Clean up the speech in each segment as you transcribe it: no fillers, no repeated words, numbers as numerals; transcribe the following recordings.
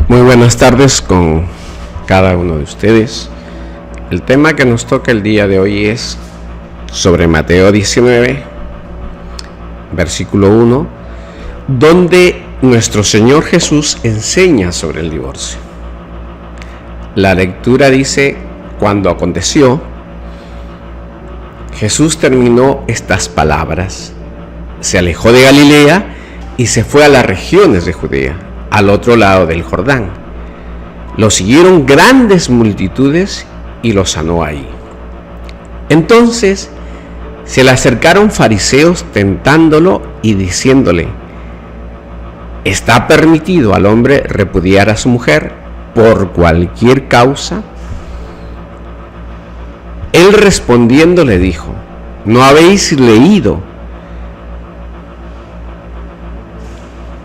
Muy buenas tardes con cada uno de ustedes. El tema que nos toca el día de hoy es sobre Mateo 19, versículo 1, donde nuestro Señor Jesús enseña sobre el divorcio. La lectura dice: cuando aconteció, Jesús terminó estas palabras, se alejó de Galilea y se fue a las regiones de Judea, al otro lado del Jordán. Lo siguieron grandes multitudes y lo sanó ahí. Entonces se le acercaron fariseos tentándolo y diciéndole: ¿está permitido al hombre repudiar a su mujer por cualquier causa? Él respondiendo le dijo: ¿no habéis leído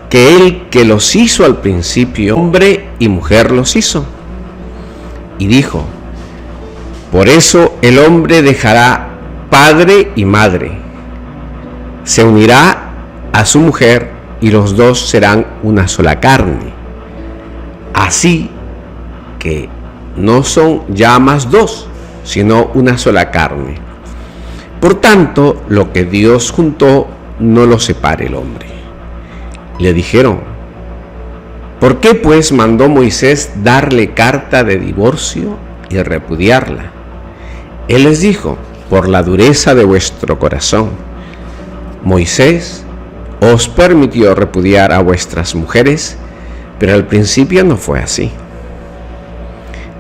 que el que los hizo al principio, hombre y mujer los hizo? Y dijo: por eso el hombre dejará padre y madre, se unirá a su mujer y los dos serán una sola carne. Así que no son ya más dos, sino una sola carne. Por tanto, lo que Dios juntó, no lo separe el hombre. Le dijeron: ¿por qué pues mandó Moisés darle carta de divorcio y repudiarla? Él les dijo: por la dureza de vuestro corazón. Moisés os permitió repudiar a vuestras mujeres, pero al principio no fue así.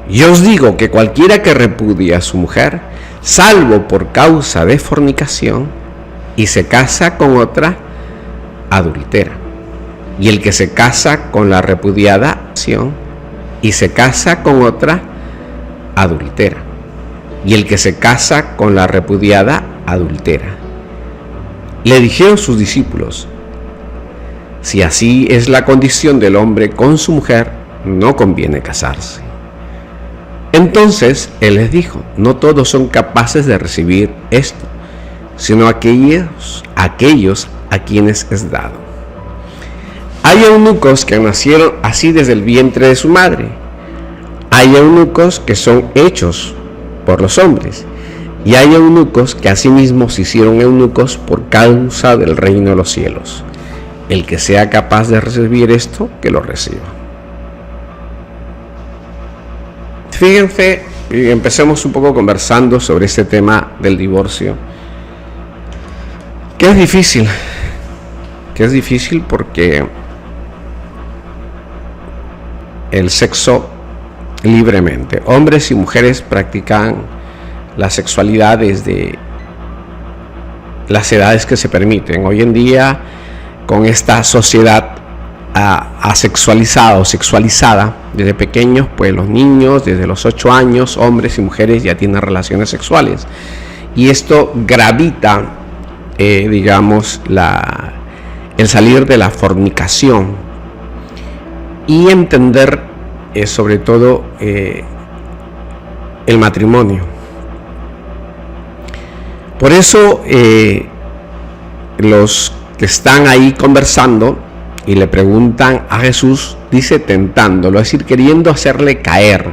Yo os digo que cualquiera que repudie a su mujer, salvo por causa de fornicación, y se casa con otra, adultera. Y el que se casa con la repudiada y se casa con otra, adultera. Y el que se casa con la repudiada, adultera. Le dijeron sus discípulos: si así es la condición del hombre con su mujer, no conviene casarse. Entonces él les dijo: no todos son capaces de recibir esto, sino aquellos a quienes es dado. Hay eunucos que nacieron así desde el vientre de su madre. Hay eunucos que son hechos por los hombres, y hay eunucos que asimismo se hicieron eunucos por causa del reino de los cielos. El que sea capaz de recibir esto, que lo reciba. Fíjense, y empecemos un poco conversando sobre este tema del divorcio, que es difícil porque el sexo libremente, hombres y mujeres practican la sexualidad desde las edades que se permiten. Hoy en día, con esta sociedad asexualizada o sexualizada, desde pequeños, pues los niños desde los 8 años, hombres y mujeres, ya tienen relaciones sexuales, y esto gravita, el salir de la fornicación y entender sobre todo el matrimonio. Por eso los que están ahí conversando y le preguntan a Jesús, dice tentándolo, es decir, queriendo hacerle caer.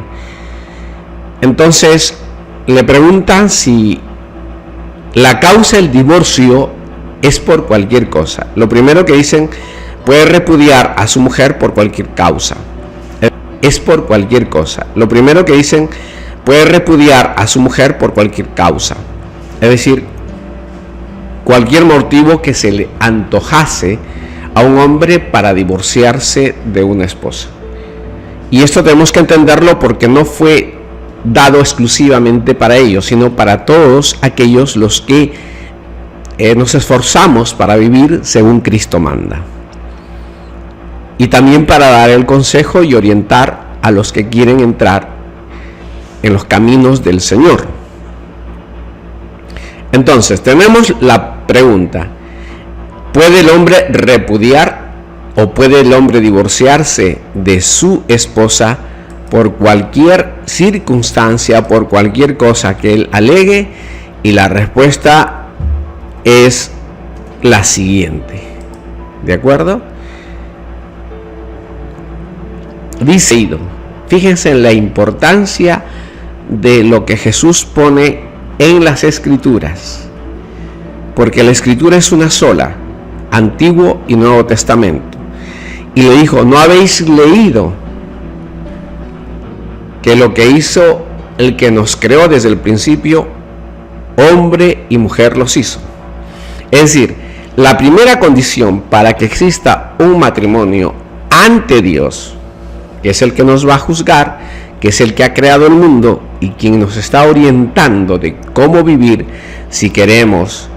Entonces le preguntan si la causa del divorcio es por cualquier cosa. Lo primero que dicen: puede repudiar a su mujer por cualquier causa. Es por cualquier cosa. Lo primero que dicen: puede repudiar a su mujer por cualquier causa. Es decir, cualquier motivo que se le antojase a un hombre para divorciarse de una esposa. Y esto tenemos que entenderlo porque no fue dado exclusivamente para ellos, sino para todos aquellos los que nos esforzamos para vivir según Cristo manda. Y también para dar el consejo y orientar a los que quieren entrar en los caminos del Señor. Entonces, tenemos la pregunta: ¿puede el hombre repudiar o puede el hombre divorciarse de su esposa por cualquier circunstancia, por cualquier cosa que él alegue? Y la respuesta es la siguiente. ¿De acuerdo? Dice, fíjense en la importancia de lo que Jesús pone en las Escrituras, porque la Escritura es una sola, Antiguo y Nuevo Testamento. Y le dijo, ¿no habéis leído que lo que hizo el que nos creó desde el principio, hombre y mujer los hizo? Es decir, la primera condición para que exista un matrimonio ante Dios, que es el que nos va a juzgar, que es el que ha creado el mundo y quien nos está orientando de cómo vivir, si queremos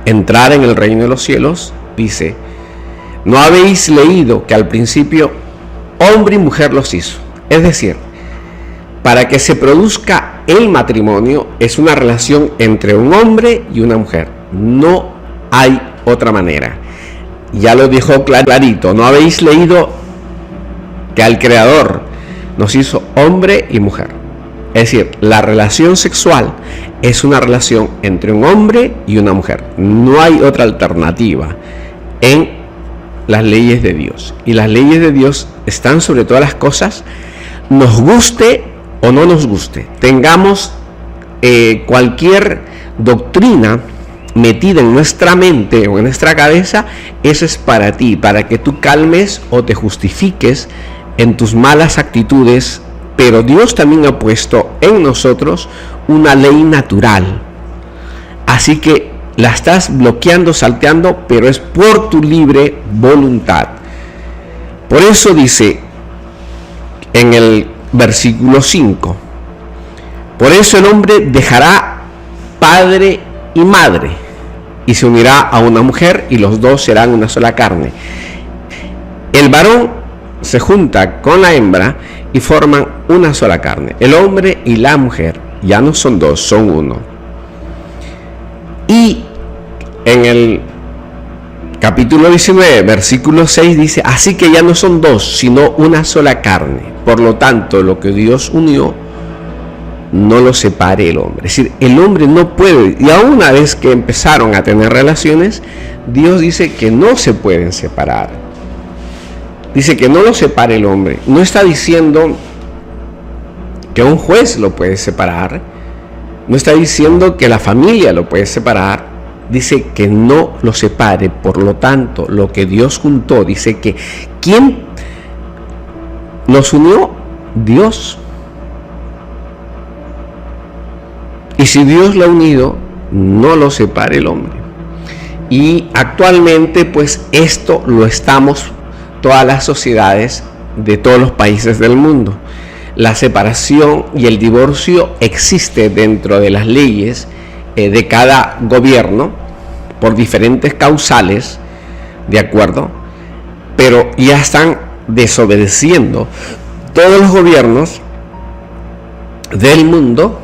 entrar en el reino de los cielos. Dice, ¿no habéis leído que al principio hombre y mujer los hizo? Es decir, para que se produzca el matrimonio es una relación entre un hombre y una mujer. No hay otra manera. Ya lo dijo clarito, ¿no habéis leído que al Creador nos hizo hombre y mujer? Es decir, la relación sexual es una relación entre un hombre y una mujer. No hay otra alternativa en las leyes de Dios. Y las leyes de Dios están sobre todas las cosas, nos guste o no nos guste. Tengamos cualquier doctrina metida en nuestra mente o en nuestra cabeza, eso es para ti, para que tú calmes o te justifiques en tus malas actitudes. Pero Dios también ha puesto en nosotros una ley natural. Así que la estás bloqueando, salteando, pero es por tu libre voluntad. Por eso dice en el versículo 5, por eso el hombre dejará padre y madre y se unirá a una mujer y los dos serán una sola carne. El varón se junta con la hembra y forman una sola carne. El hombre y la mujer ya no son dos, son uno. Y en el capítulo 19, versículo 6 dice, así que ya no son dos, sino una sola carne. Por lo tanto, lo que Dios unió, no lo separe el hombre. Es decir, el hombre no puede, y aún una vez que empezaron a tener relaciones, Dios dice que no se pueden separar. Dice que no lo separe el hombre. No está diciendo que un juez lo puede separar. No está diciendo que la familia lo puede separar. Dice que no lo separe. Por lo tanto, lo que Dios juntó, dice que ¿quién los unió? Dios. Y si Dios lo ha unido, no lo separe el hombre. Y actualmente, pues esto lo estamos todas las sociedades de todos los países del mundo. La separación y el divorcio existe dentro de las leyes de cada gobierno por diferentes causales, ¿de acuerdo? Pero ya están desobedeciendo todos los gobiernos del mundo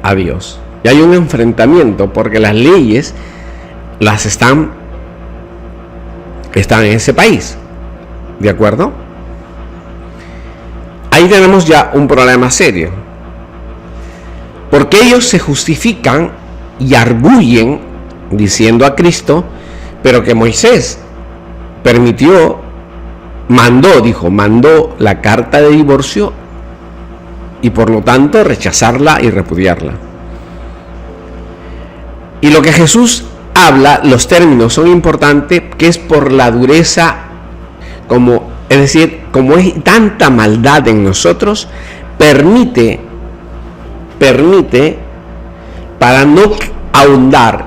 a Dios. Y hay un enfrentamiento porque las leyes las están en ese país. ¿De acuerdo? Ahí tenemos ya un problema serio. Porque ellos se justifican y arguyen diciendo a Cristo, pero que Moisés mandó la carta de divorcio y por lo tanto rechazarla y repudiarla. Y lo que Jesús habla, los términos son importantes, que es por la dureza. Es decir, como hay tanta maldad en nosotros, permite, para no ahondar,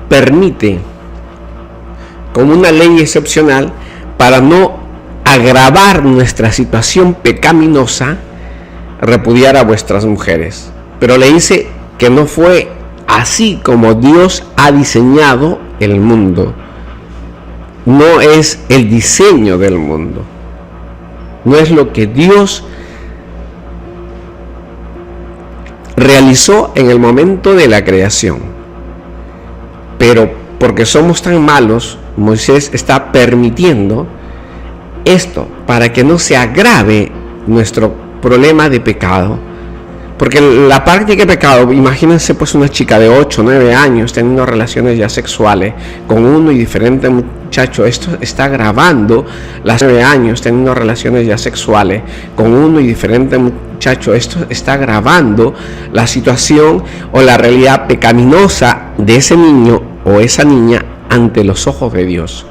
permite, como una ley excepcional, para no agravar nuestra situación pecaminosa, repudiar a vuestras mujeres. Pero le dice que no fue así como Dios ha diseñado el mundo. No es el diseño del mundo. No es lo que Dios realizó en el momento de la creación. Pero porque somos tan malos, Moisés está permitiendo esto para que no se agrave nuestro problema de pecado, Porque la práctica de pecado, imagínense pues una chica de 8, 9 años teniendo relaciones ya sexuales con uno y diferente muchacho. Esto está agravando las 9 años teniendo relaciones ya sexuales con uno y diferente muchacho. Esto está agravando la situación o la realidad pecaminosa de ese niño o esa niña ante los ojos de Dios.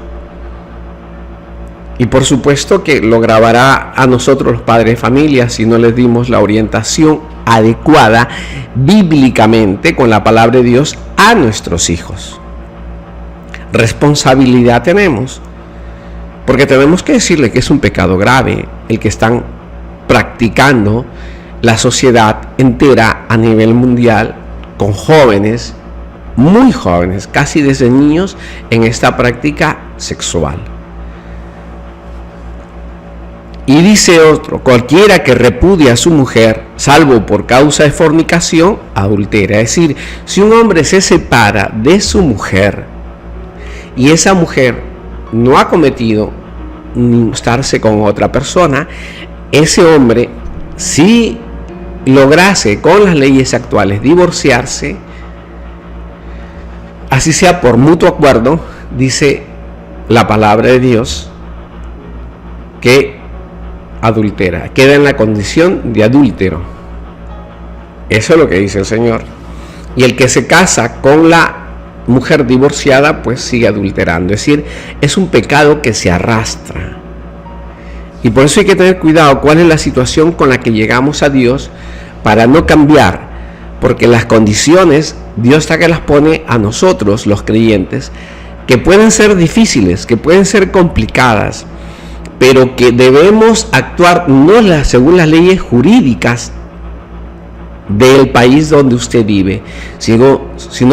Y por supuesto que lo grabará a nosotros los padres de familia si no les dimos la orientación adecuada bíblicamente con la palabra de Dios a nuestros hijos. Responsabilidad tenemos, porque tenemos que decirle que es un pecado grave el que están practicando la sociedad entera a nivel mundial con jóvenes, muy jóvenes, casi desde niños, en esta práctica sexual. Y dice otro: cualquiera que repudia a su mujer, salvo por causa de fornicación, adultera. Es decir, si un hombre se separa de su mujer y esa mujer no ha cometido ni acostarse con otra persona, ese hombre, si lograse con las leyes actuales divorciarse, así sea por mutuo acuerdo, dice la palabra de Dios, que adultera, queda en la condición de adúltero. Eso es lo que dice el Señor. Y el que se casa con la mujer divorciada, pues sigue adulterando. Es decir, es un pecado que se arrastra. Y por eso hay que tener cuidado cuál es la situación con la que llegamos a Dios para no cambiar, porque las condiciones Dios está que las pone a nosotros, los creyentes, que pueden ser difíciles, que pueden ser complicadas, pero que debemos actuar no según las leyes jurídicas del país donde usted vive, sino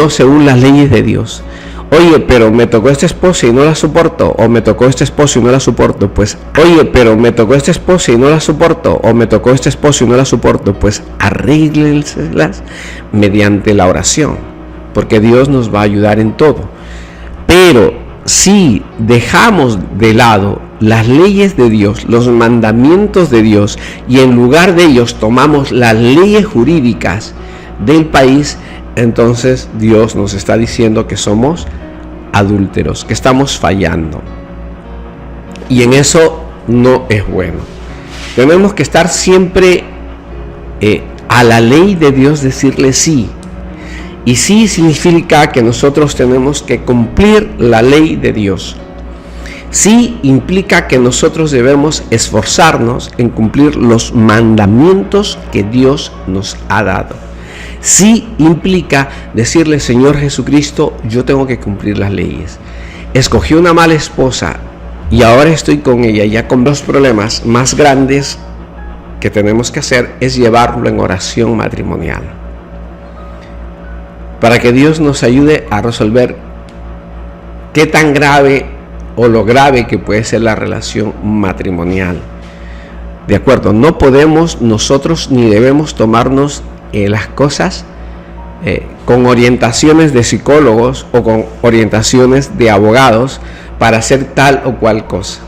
según las leyes de Dios. Oye, pero me tocó esta esposa y no la soporto, o me tocó este esposo y no la soporto, pues, oye, pero me tocó esta esposa y no la soporto, o me tocó este esposo y no la soporto, pues arréglenselas mediante la oración, porque Dios nos va a ayudar en todo. Pero si dejamos de lado las leyes de Dios, los mandamientos de Dios, y en lugar de ellos tomamos las leyes jurídicas del país, entonces Dios nos está diciendo que somos adúlteros, que estamos fallando. Y en eso no es bueno. Tenemos que estar siempre a la ley de Dios, decirle sí. Y sí significa que nosotros tenemos que cumplir la ley de Dios. Sí implica que nosotros debemos esforzarnos en cumplir los mandamientos que Dios nos ha dado. Sí implica decirle: Señor Jesucristo, yo tengo que cumplir las leyes. Escogí una mala esposa y ahora estoy con ella, ya con los problemas más grandes que tenemos que hacer es llevarlo en oración matrimonial, para que Dios nos ayude a resolver qué tan grave o lo grave que puede ser la relación matrimonial. De acuerdo, no podemos nosotros ni debemos tomarnos las cosas con orientaciones de psicólogos o con orientaciones de abogados para hacer tal o cual cosa.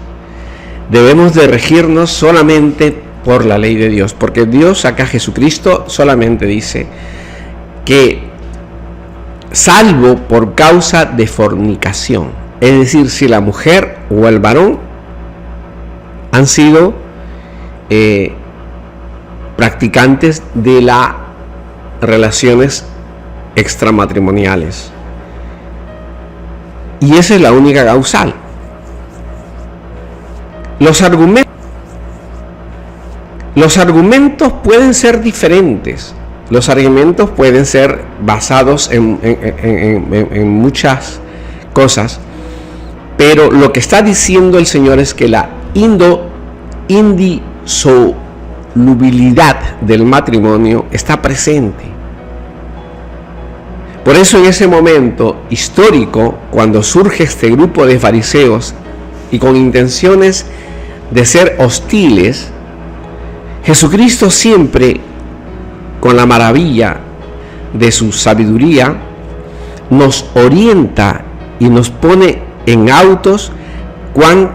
Debemos de regirnos solamente por la ley de Dios, porque Dios, acá Jesucristo, solamente dice que salvo por causa de fornicación, es decir, si la mujer o el varón han sido practicantes de las relaciones extramatrimoniales, y esa es la única causal. Los argumentos pueden ser diferentes. Los argumentos pueden ser basados en muchas cosas, pero lo que está diciendo el Señor es que la indisolubilidad del matrimonio está presente. Por eso en ese momento histórico, cuando surge este grupo de fariseos y con intenciones de ser hostiles, Jesucristo siempre, con la maravilla de su sabiduría, nos orienta y nos pone en autos cuán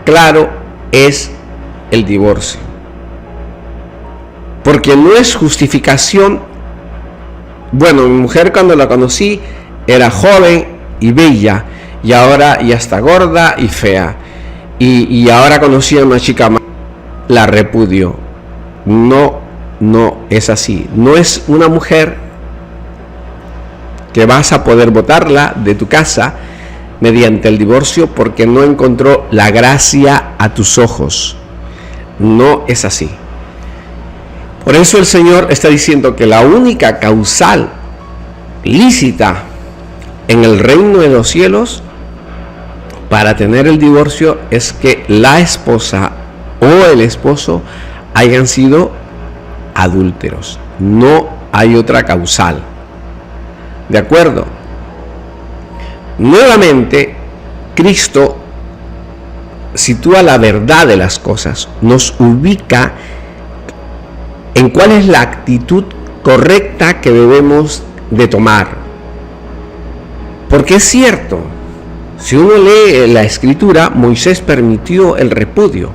claro es el divorcio. Porque no es justificación. Bueno, mi mujer cuando la conocí era joven y bella, y ahora ya está gorda y fea, y ahora conocí a una chica más, la repudio. No es así. No es una mujer que vas a poder botarla de tu casa mediante el divorcio porque no encontró la gracia a tus ojos. No es así. Por eso el Señor está diciendo que la única causal lícita en el reino de los cielos para tener el divorcio es que la esposa o el esposo hayan sido adúlteros. No hay otra causal. ¿De acuerdo? Nuevamente, Cristo sitúa la verdad de las cosas, nos ubica en cuál es la actitud correcta que debemos de tomar. Porque es cierto, si uno lee la Escritura, Moisés permitió el repudio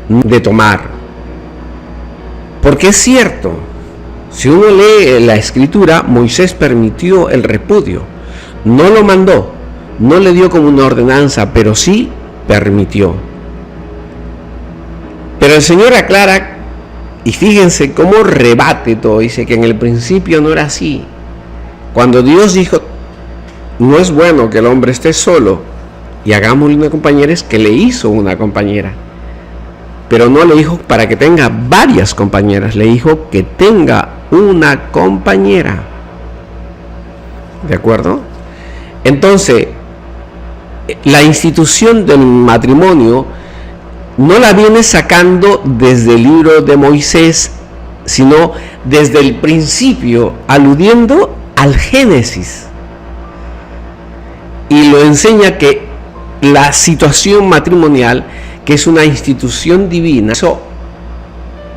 de tomar. Porque es cierto, si uno lee la Escritura, Moisés permitió el repudio. No lo mandó, no le dio como una ordenanza, pero sí permitió. Pero el Señor aclara, y fíjense cómo rebate todo, dice que en el principio no era así. Cuando Dios dijo, no es bueno que el hombre esté solo y hagámosle una compañera, es que le hizo una compañera. Pero no le dijo para que tenga varias compañeras, le dijo que tenga una compañera. ¿De acuerdo? Entonces, la institución del matrimonio no la viene sacando desde el libro de Moisés, sino desde el principio, aludiendo al Génesis. Y lo enseña que la situación matrimonial, que es una institución divina, hizo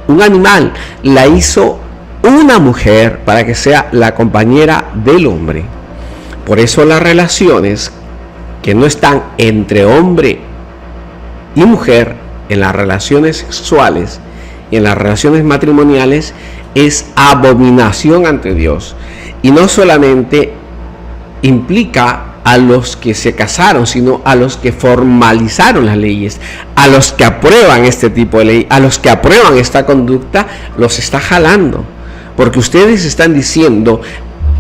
un animal, la hizo una mujer para que sea la compañera del hombre. Por eso las relaciones que no están entre hombre y mujer, en las relaciones sexuales y en las relaciones matrimoniales, es abominación ante Dios. Y no solamente implica a los que se casaron, sino a los que formalizaron las leyes, a los que aprueban este tipo de ley, a los que aprueban esta conducta, los está jalando. Porque ustedes están diciendo,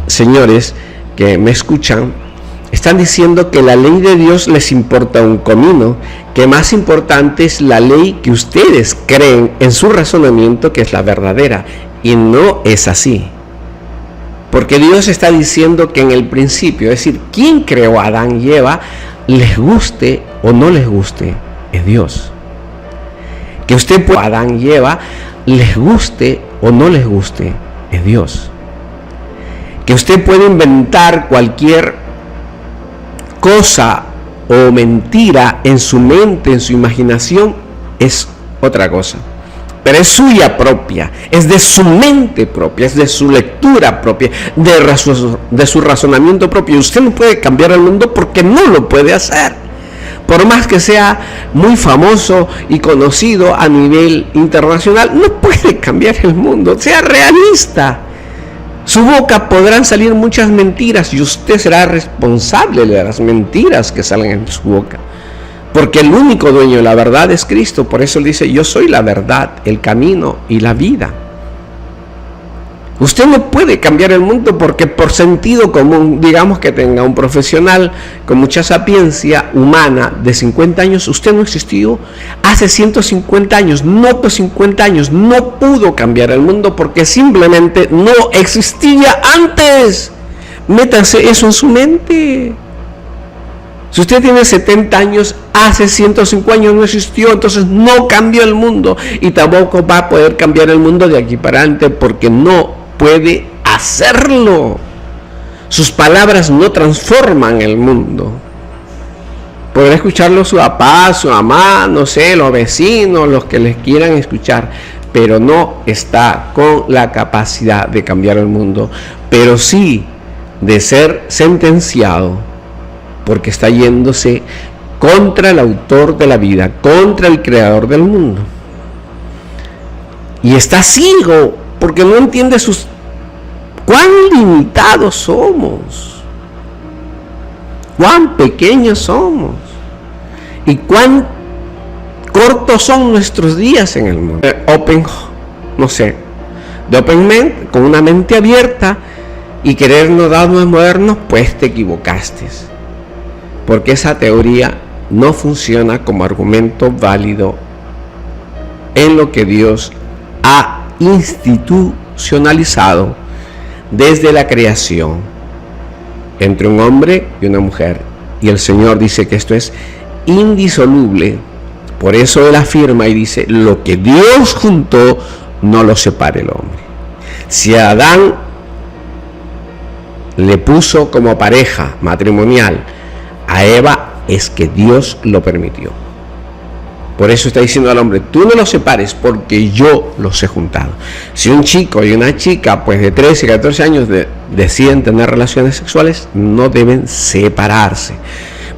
señores que me escuchan, están diciendo que la ley de Dios les importa un comino, que más importante es la ley que ustedes creen en su razonamiento que es la verdadera, y no es así. Porque Dios está diciendo que en el principio, es decir, ¿quién creó a Adán y Eva? Les guste o no les guste, es Dios. Que usted pueda a Adán y Eva, les guste o no les guste, es Dios. Que usted puede inventar cualquier cosa o mentira en su mente, en su imaginación, es otra cosa. Pero es suya propia, es de su mente propia, es de su lectura propia, de su razonamiento propio. Usted no puede cambiar el mundo porque no lo puede hacer. Por más que sea muy famoso y conocido a nivel internacional, no puede cambiar el mundo. Sea realista. Su boca podrán salir muchas mentiras y usted será responsable de las mentiras que salen en su boca. Porque el único dueño de la verdad es Cristo. Por eso él dice, yo soy la verdad, el camino y la vida. Usted no puede cambiar el mundo porque por sentido común, digamos que tenga un profesional con mucha sapiencia humana de 50 años, usted no existió hace 150 años, no 50 años, no pudo cambiar el mundo porque simplemente no existía antes. Métase eso en su mente. Si usted tiene 70 años, hace 105 años no existió, entonces no cambió el mundo y tampoco va a poder cambiar el mundo de aquí para adelante porque no puede hacerlo. Sus palabras no transforman el mundo. Podrá escucharlo su papá, su mamá, no sé, los vecinos, los que les quieran escuchar, pero no está con la capacidad de cambiar el mundo, pero sí de ser sentenciado, porque está yéndose contra el autor de la vida, contra el creador del mundo. Y está ciego porque no entiende cuán limitados somos, cuán pequeños somos y cuán cortos son nuestros días en el mundo. De open mente, con una mente abierta y querernos darnos modernos, pues te equivocaste, porque esa teoría no funciona como argumento válido en lo que Dios ha institucionalizado desde la creación entre un hombre y una mujer. Y el Señor dice que esto es indisoluble. Por eso Él afirma y dice: lo que Dios juntó, no lo separe el hombre. Si a Adán le puso como pareja matrimonial a Eva, es que Dios lo permitió. Por eso está diciendo al hombre: tú no los separes, porque yo los he juntado. Si un chico y una chica, pues de 13 y 14 años, deciden tener relaciones sexuales, no deben separarse.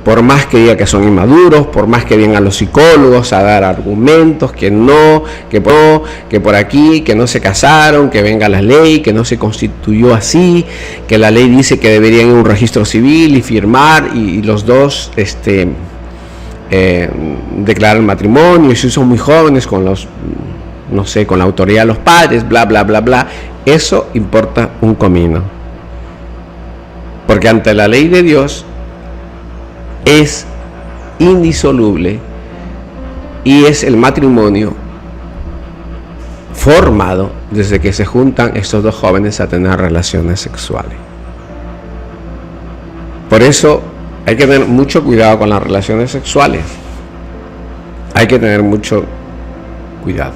Por más que diga que son inmaduros, por más que vengan los psicólogos a dar argumentos, que por aquí, que no se casaron, que venga la ley, que no se constituyó así, que la ley dice que deberían ir a un registro civil y firmar, y los dos declarar matrimonio, y si son muy jóvenes, con la autoridad de los padres, bla, bla, bla, bla. Eso importa un comino. Porque ante la ley de Dios es indisoluble, y es el matrimonio formado desde que se juntan estos dos jóvenes a tener relaciones sexuales. Por eso hay que tener mucho cuidado con las relaciones sexuales. Hay que tener mucho cuidado.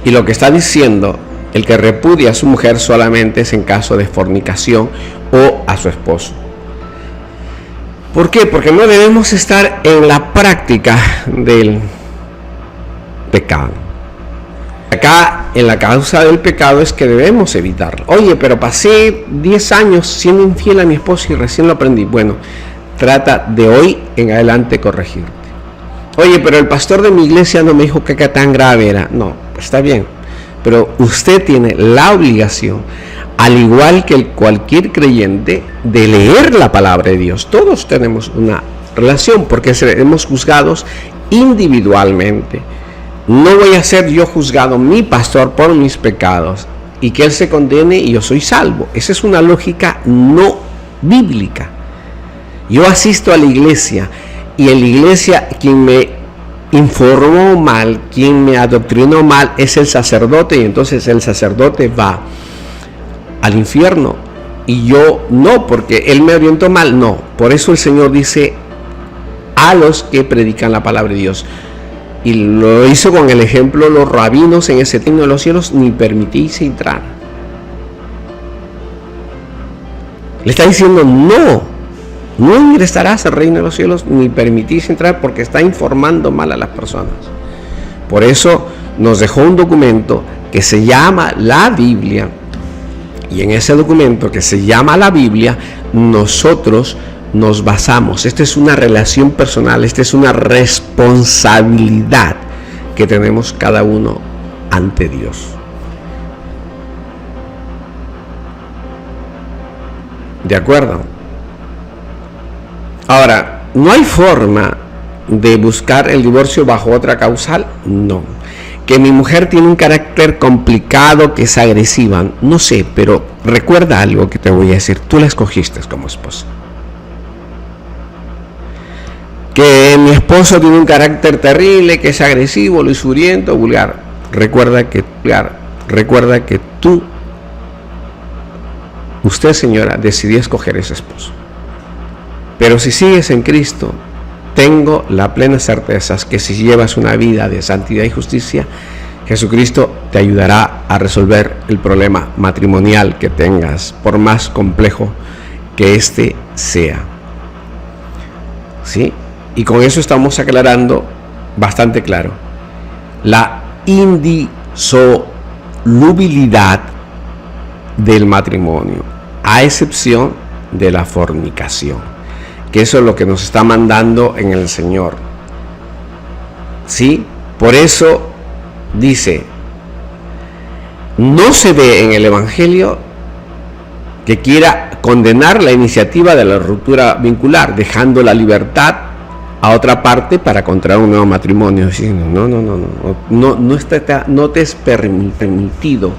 Y lo que está diciendo, el que repudia a su mujer solamente es en caso de fornicación o a su esposo. ¿Por qué? Porque no debemos estar en la práctica del pecado. Acá, en la causa del pecado, es que debemos evitarlo. Oye, pero pasé 10 años siendo infiel a mi esposo y recién lo aprendí. Bueno, trata de hoy en adelante corregirte. Oye, pero el pastor de mi iglesia no me dijo que tan grave era. No, está bien, pero usted tiene la obligación, al igual que cualquier creyente, de leer la palabra de Dios. Todos tenemos una relación, porque seremos juzgados individualmente. No voy a ser yo juzgado, mi pastor, por mis pecados, y que él se condene y yo soy salvo. Esa es una lógica no bíblica. Yo asisto a la iglesia, y en la iglesia quien me informó mal, quien me adoctrinó mal, es el sacerdote, y entonces el sacerdote va al infierno y yo no, porque él me orientó mal. No, por eso el Señor dice a los que predican la palabra de Dios, y lo hizo con el ejemplo los rabinos en ese reino de los cielos: ni permitís entrar. Le está diciendo: no ingresarás al reino de los cielos, ni permitís entrar, porque está informando mal a las personas. Por eso nos dejó un documento que se llama la Biblia, y en ese documento que se llama la Biblia, nosotros nos basamos. Esta es una relación personal, esta es una responsabilidad que tenemos cada uno ante Dios. ¿De acuerdo? Ahora, ¿no hay forma de buscar el divorcio bajo otra causal? No. Que mi mujer tiene un carácter complicado, que es agresiva, no sé, pero recuerda algo que te voy a decir: tú la escogiste como esposa. Que mi esposo tiene un carácter terrible, que es agresivo, lisuriento, vulgar. Recuerda que usted, señora, decidió escoger ese esposo. Pero si sigues en Cristo, tengo la plena certeza que si llevas una vida de santidad y justicia, Jesucristo te ayudará a resolver el problema matrimonial que tengas, por más complejo que éste sea. ¿Sí? Y con eso estamos aclarando bastante claro la indisolubilidad del matrimonio, a excepción de la fornicación, que eso es lo que nos está mandando en el Señor. ¿Sí? Por eso dice: no se ve en el Evangelio que quiera condenar la iniciativa de la ruptura vincular, dejando la libertad a otra parte para contraer un nuevo matrimonio. Diciendo, no te es permitido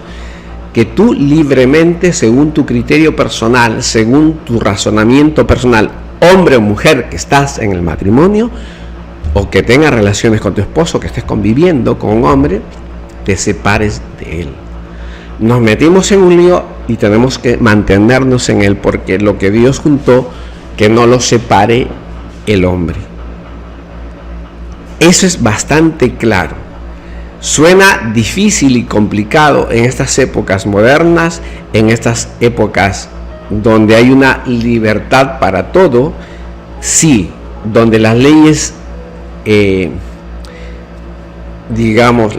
que tú libremente, según tu criterio personal, según tu razonamiento personal, hombre o mujer que estás en el matrimonio, o que tengas relaciones con tu esposo, que estés conviviendo con un hombre, te separes de él. Nos metimos en un lío y tenemos que mantenernos en él, porque lo que Dios juntó, que no lo separe el hombre. Eso es bastante claro. Suena difícil y complicado en estas épocas modernas, en estas épocas donde hay una libertad para todo, sí, donde las leyes,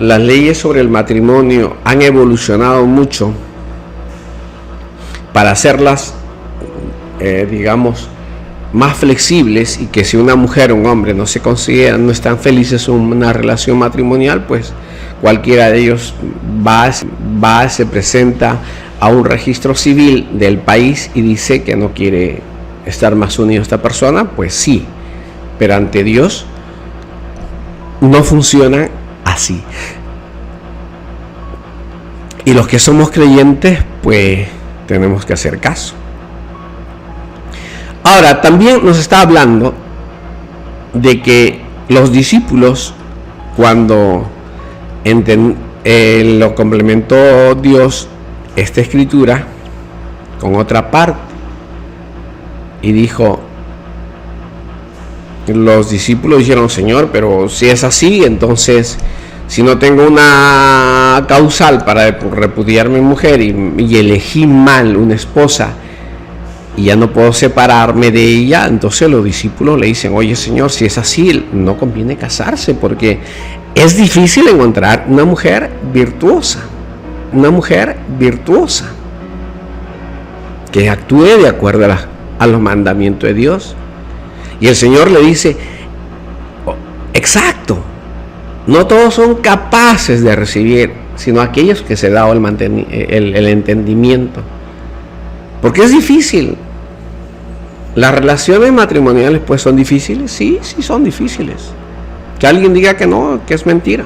las leyes sobre el matrimonio han evolucionado mucho para hacerlas, más flexibles, y que si una mujer o un hombre no se consideran, no están felices en una relación matrimonial, pues cualquiera de ellos se presenta a un registro civil del país y dice que no quiere estar más unido a esta persona. Pues sí, pero ante Dios no funciona así. Y los que somos creyentes, pues tenemos que hacer caso. Ahora, también nos está hablando de que los discípulos, cuando lo complementó Dios esta escritura con otra parte, y dijo, los discípulos dijeron, Señor, pero si es así, entonces, si no tengo una causal para repudiar a mi mujer y elegí mal una esposa, y ya no puedo separarme de ella, entonces los discípulos le dicen, oye Señor, si es así, no conviene casarse, porque es difícil encontrar una mujer virtuosa, que actúe de acuerdo a los mandamientos de Dios. Y el Señor le dice, exacto, no todos son capaces de recibir, sino aquellos que se da el entendimiento. Porque es difícil. Las relaciones matrimoniales pues son difíciles, sí son difíciles. Que alguien diga que no, que es mentira.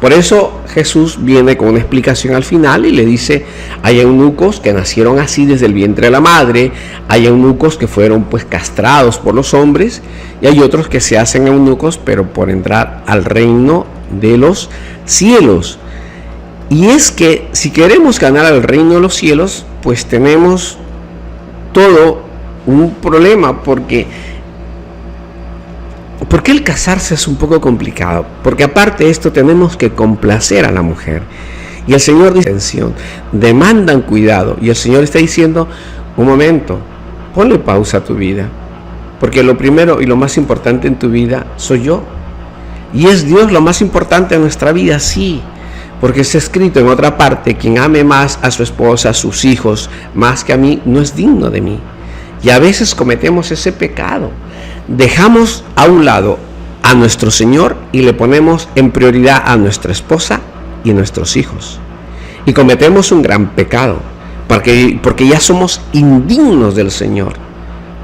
Por eso Jesús viene con una explicación al final y le dice, hay eunucos que nacieron así desde el vientre de la madre, hay eunucos que fueron pues castrados por los hombres, y hay otros que se hacen eunucos pero por entrar al reino de los cielos. Y es que si queremos ganar al reino de los cielos, pues tenemos todo un problema, porque el casarse es un poco complicado, porque aparte de esto tenemos que complacer a la mujer, y el Señor dice, atención, demandan cuidado, y el Señor está diciendo, un momento, ponle pausa a tu vida, porque lo primero y lo más importante en tu vida soy yo, y es Dios lo más importante en nuestra vida, sí, porque está escrito en otra parte, quien ame más a su esposa, a sus hijos, más que a mí, no es digno de mí. Y a veces cometemos ese pecado. Dejamos a un lado a nuestro Señor y le ponemos en prioridad a nuestra esposa y nuestros hijos. Y cometemos un gran pecado, porque ya somos indignos del Señor.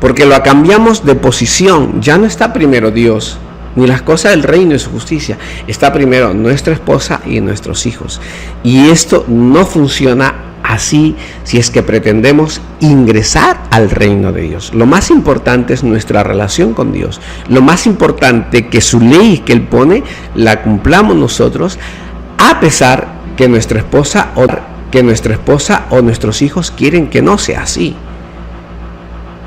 Porque lo cambiamos de posición. Ya no está primero Dios, ni las cosas del reino y su justicia. Está primero nuestra esposa y nuestros hijos. Y esto no funciona así si es que pretendemos ingresar al reino de Dios. Lo más importante es nuestra relación con Dios. Lo más importante que su ley que Él pone, la cumplamos nosotros, a pesar que nuestra esposa o nuestros hijos quieren que no sea así.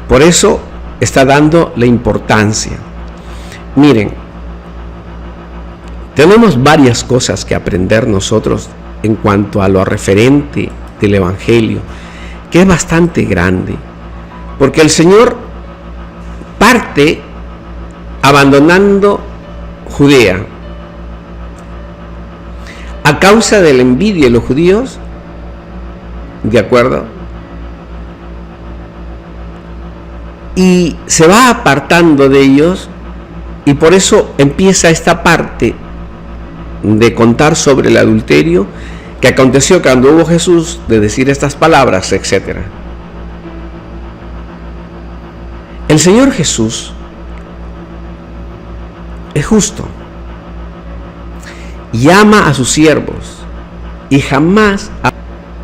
Por eso está dando la importancia. Miren, tenemos varias cosas que aprender nosotros en cuanto a lo referente del Evangelio, que es bastante grande, porque el Señor parte abandonando Judea a causa de la envidia de los judíos, ¿de acuerdo? Y se va apartando de ellos, y por eso empieza esta parte de contar sobre el adulterio, que aconteció cuando hubo Jesús de decir estas palabras, etc. El Señor Jesús es justo y ama a sus siervos y jamás.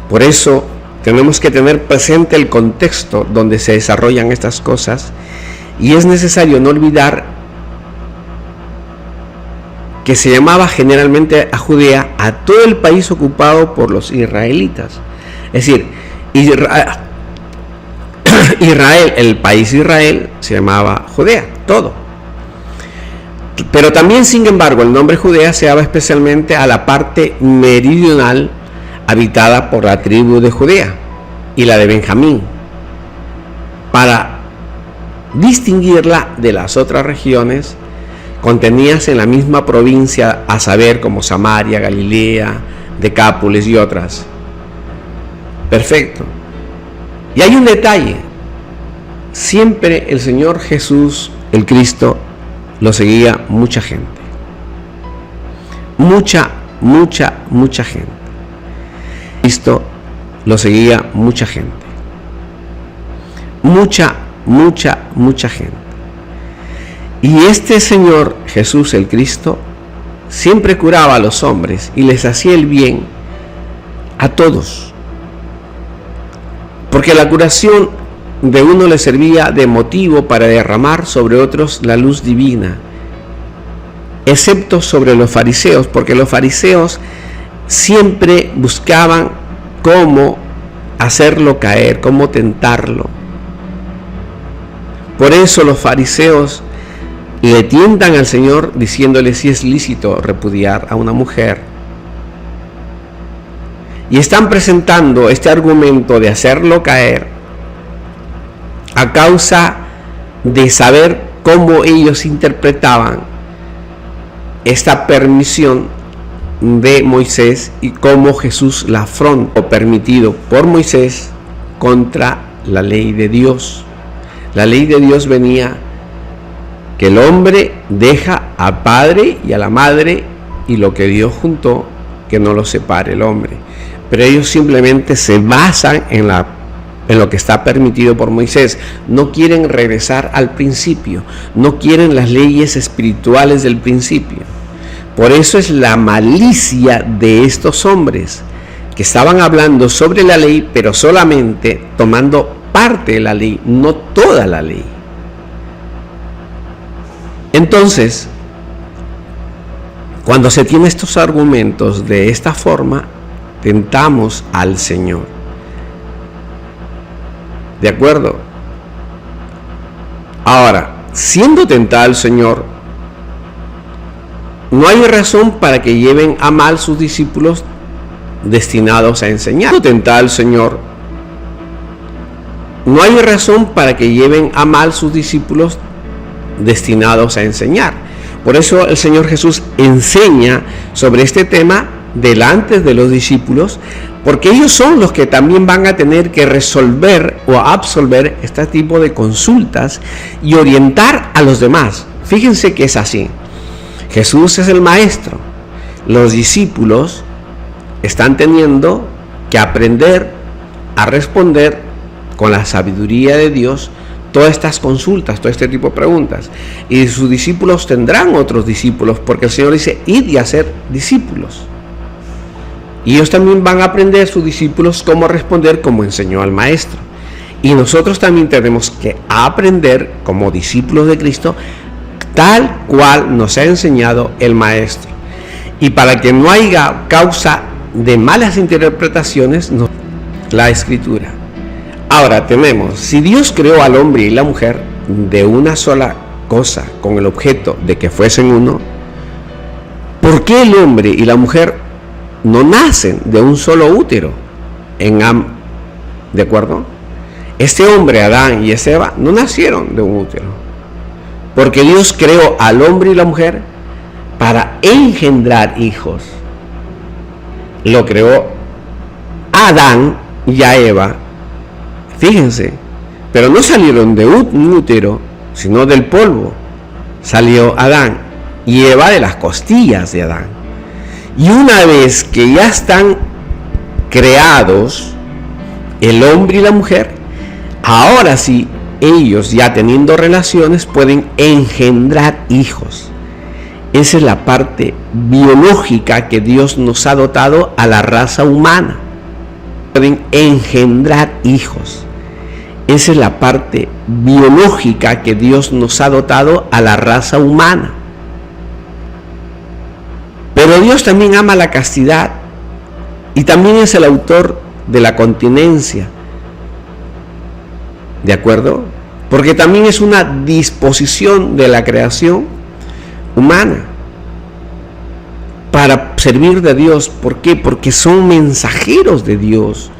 Por eso tenemos que tener presente el contexto donde se desarrollan estas cosas, y es necesario no olvidar que se llamaba generalmente a Judea a todo el país ocupado por los israelitas. Es decir, Israel, el país Israel, se llamaba Judea, todo. Pero también, sin embargo, el nombre Judea se daba especialmente a la parte meridional habitada por la tribu de Judea y la de Benjamín, para distinguirla de las otras regiones contenidas en la misma provincia, a saber, como Samaria, Galilea, Decápolis y otras. Perfecto. Y hay un detalle: siempre el Señor Jesús, el Cristo, lo seguía mucha gente. Mucha gente. Cristo lo seguía mucha gente. Mucha gente. Y este Señor Jesús, el Cristo, siempre curaba a los hombres y les hacía el bien a todos. Porque la curación de uno le servía de motivo para derramar sobre otros la luz divina, excepto sobre los fariseos, porque los fariseos siempre buscaban cómo hacerlo caer, cómo tentarlo. Por eso los fariseos le tientan al Señor diciéndole si es lícito repudiar a una mujer. Y están presentando este argumento de hacerlo caer a causa de saber cómo ellos interpretaban esta permisión de Moisés y cómo Jesús la afrontó, permitido por Moisés, contra la ley de Dios. La ley de Dios venía que el hombre deja al padre y a la madre, y lo que Dios juntó, que no lo separe el hombre. Pero ellos simplemente se basan en lo que está permitido por Moisés. No quieren regresar al principio, no quieren las leyes espirituales del principio. Por eso es la malicia de estos hombres que estaban hablando sobre la ley, pero solamente tomando parte de la ley, no toda la ley. Entonces, cuando se tienen estos argumentos de esta forma, tentamos al Señor. ¿De acuerdo? Ahora, siendo tentado al Señor, no hay razón para que lleven a mal sus discípulos destinados a enseñar. Siendo tentado al Señor, no hay razón para que lleven a mal sus discípulos destinados a enseñar. Por eso el Señor Jesús enseña sobre este tema delante de los discípulos, porque ellos son los que también van a tener que resolver o absolver este tipo de consultas y orientar a los demás. Fíjense que es así. Jesús es el maestro. Los discípulos están teniendo que aprender a responder con la sabiduría de Dios todas estas consultas, todo este tipo de preguntas. Y sus discípulos tendrán otros discípulos, porque el Señor dice: id y hacer discípulos. Y ellos también van a aprender, sus discípulos, cómo responder como enseñó al maestro. Y nosotros también tenemos que aprender como discípulos de Cristo tal cual nos ha enseñado el maestro. Y para que no haya causa de malas interpretaciones, la Escritura. Ahora tenemos, si Dios creó al hombre y la mujer de una sola cosa con el objeto de que fuesen uno, ¿por qué el hombre y la mujer no nacen de un solo útero? ¿De acuerdo? Este hombre, Adán y Eva, no nacieron de un útero, porque Dios creó al hombre y la mujer para engendrar hijos. Lo creó a Adán y a Eva. Fíjense, pero no salieron de un útero, sino del polvo. Salió Adán y Eva de las costillas de Adán. Y una vez que ya están creados, el hombre y la mujer, ahora sí, ellos ya teniendo relaciones pueden engendrar hijos. Esa es la parte biológica que Dios nos ha dotado a la raza humana. Pueden engendrar hijos. Esa es la parte biológica que Dios nos ha dotado a la raza humana. Pero Dios también ama la castidad y también es el autor de la continencia. ¿De acuerdo? Porque también es una disposición de la creación humana para servir de Dios. ¿Por qué? Porque son mensajeros de Dios.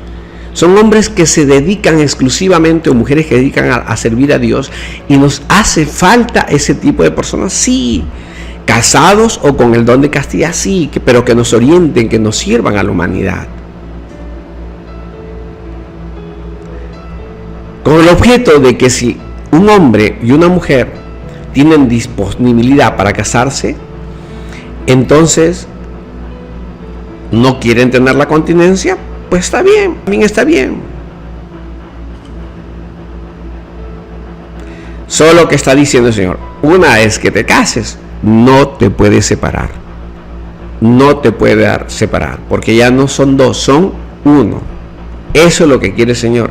Son hombres que se dedican exclusivamente, o mujeres que se dedican a servir a Dios, y nos hace falta ese tipo de personas, sí, casados o con el don de castidad, sí, pero que nos orienten, que nos sirvan a la humanidad. Con el objeto de que si un hombre y una mujer tienen disponibilidad para casarse, entonces no quieren tener la continencia, pues está bien, también está bien. Solo que está diciendo el Señor, una vez que te cases, no te puedes separar. No te puede separar, porque ya no son dos, son uno. Eso es lo que quiere el Señor.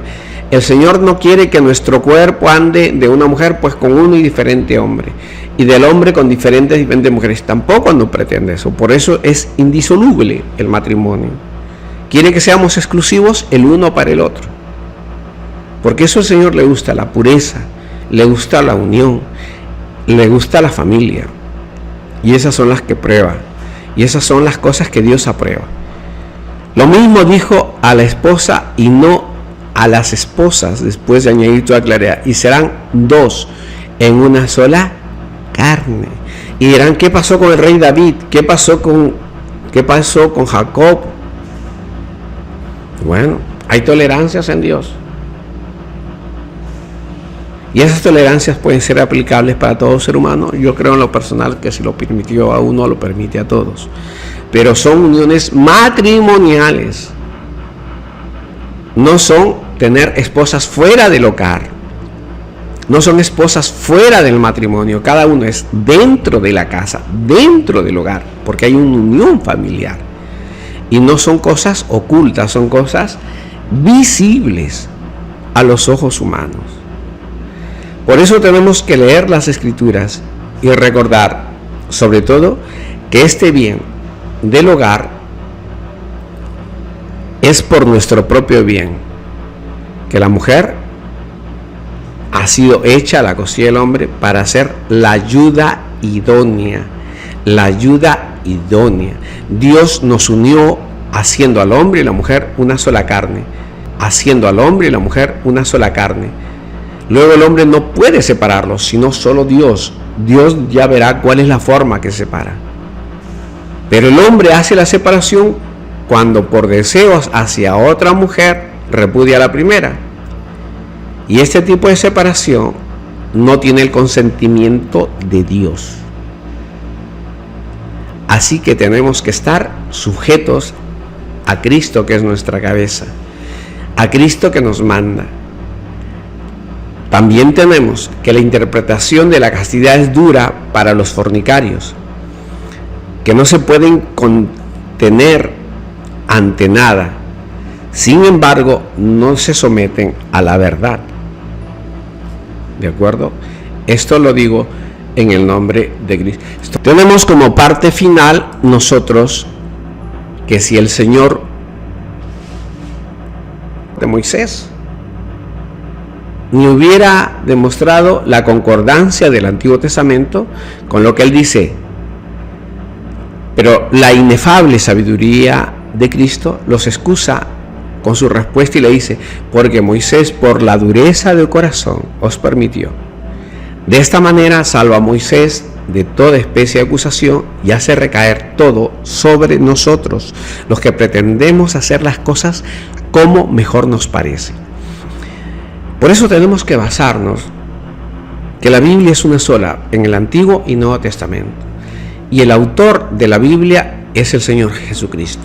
El Señor no quiere que nuestro cuerpo ande de una mujer pues con uno y diferente hombre, y del hombre con diferentes mujeres. Tampoco no pretende eso. Por eso es indisoluble el matrimonio. Quiere que seamos exclusivos el uno para el otro, porque eso al Señor le gusta, la pureza, le gusta la unión, le gusta la familia, y esas son las que prueba, y esas son las cosas que Dios aprueba. Lo mismo dijo a la esposa y no a las esposas, después de añadir toda claridad, y serán dos en una sola carne. Y dirán, ¿qué pasó con el rey David? ¿Qué pasó con Jacob? Bueno, hay tolerancias en Dios, y esas tolerancias pueden ser aplicables para todo ser humano. Yo creo en lo personal que si lo permitió a uno, lo permite a todos, pero son uniones matrimoniales, no son tener esposas fuera del hogar, no son esposas fuera del matrimonio. Cada uno es dentro de la casa, dentro del hogar, porque hay una unión familiar. Y no son cosas ocultas, son cosas visibles a los ojos humanos. Por eso tenemos que leer las Escrituras y recordar, sobre todo, que este bien del hogar es por nuestro propio bien, que la mujer ha sido hecha a la costilla del hombre para ser la ayuda idónea, la ayuda idónea. Dios nos unió haciendo al hombre y la mujer una sola carne, haciendo al hombre y la mujer una sola carne. Luego el hombre no puede separarlos, sino solo Dios. Dios ya verá cuál es la forma que separa. Pero el hombre hace la separación cuando por deseos hacia otra mujer repudia a la primera. Y este tipo de separación no tiene el consentimiento de Dios. Así que tenemos que estar sujetos a Cristo, que es nuestra cabeza, a Cristo que nos manda. También tenemos que la interpretación de la castidad es dura para los fornicarios, que no se pueden contener ante nada. Sin embargo, no se someten a la verdad. ¿De acuerdo? Esto lo digo en el nombre de Cristo. Tenemos como parte final nosotros que si el Señor de Moisés ni hubiera demostrado la concordancia del Antiguo Testamento con lo que él dice, pero la inefable sabiduría de Cristo los excusa con su respuesta y le dice, porque Moisés por la dureza del corazón os permitió. De esta manera salva a Moisés de toda especie de acusación y hace recaer todo sobre nosotros, los que pretendemos hacer las cosas como mejor nos parece. Por eso tenemos que basarnos que la Biblia es una sola en el Antiguo y Nuevo Testamento, y el autor de la Biblia es el Señor Jesucristo,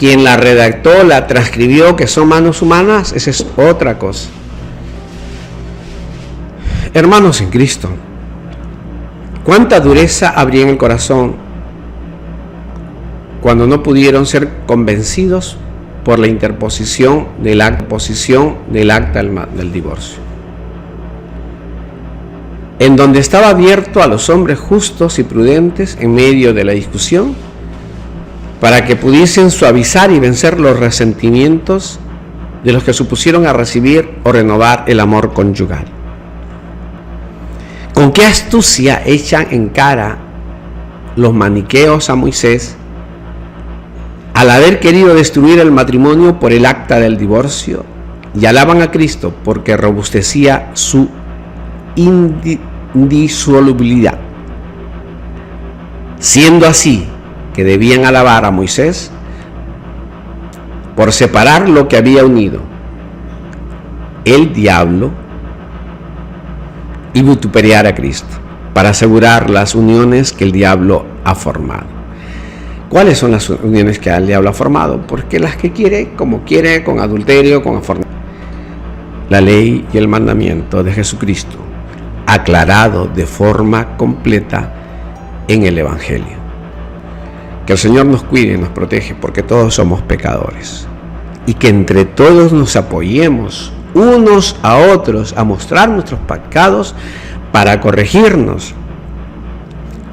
quien la redactó, la transcribió, que son manos humanas, esa es otra cosa. Hermanos en Cristo, ¿cuánta dureza habría en el corazón cuando no pudieron ser convencidos por la interposición del acta del divorcio? En donde estaba abierto a los hombres justos y prudentes en medio de la discusión, para que pudiesen suavizar y vencer los resentimientos de los que supusieron a recibir o renovar el amor conyugal. ¿Con qué astucia echan en cara los maniqueos a Moisés al haber querido destruir el matrimonio por el acta del divorcio, y alaban a Cristo porque robustecía su indisolubilidad? Siendo así que debían alabar a Moisés por separar lo que había unido el diablo y vituperar a Cristo para asegurar las uniones que el diablo ha formado. ¿Cuáles son las uniones que el diablo ha formado? Porque las que quiere, como quiere, con adulterio, con fornicación. La ley y el mandamiento de Jesucristo, aclarado de forma completa en el Evangelio. Que el Señor nos cuide y nos protege, porque todos somos pecadores, y que entre todos nos apoyemos unos a otros a mostrar nuestros pecados para corregirnos.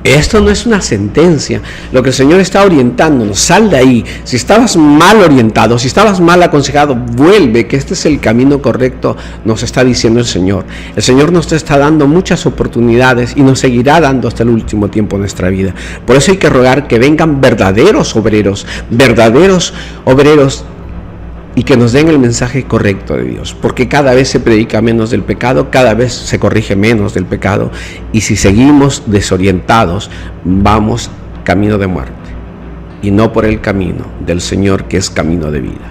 Esto no es una sentencia. Lo que el Señor está orientándonos: sal de ahí. Si estabas mal orientado, si estabas mal aconsejado, vuelve, que este es el camino correcto, nos está diciendo el Señor. El Señor nos está dando muchas oportunidades y nos seguirá dando hasta el último tiempo de nuestra vida. Por eso hay que rogar que vengan verdaderos obreros y que nos den el mensaje correcto de Dios, porque cada vez se predica menos del pecado, cada vez se corrige menos del pecado, y si seguimos desorientados, vamos camino de muerte, y no por el camino del Señor, que es camino de vida.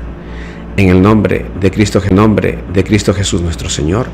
En el nombre de Cristo Jesús nuestro Señor.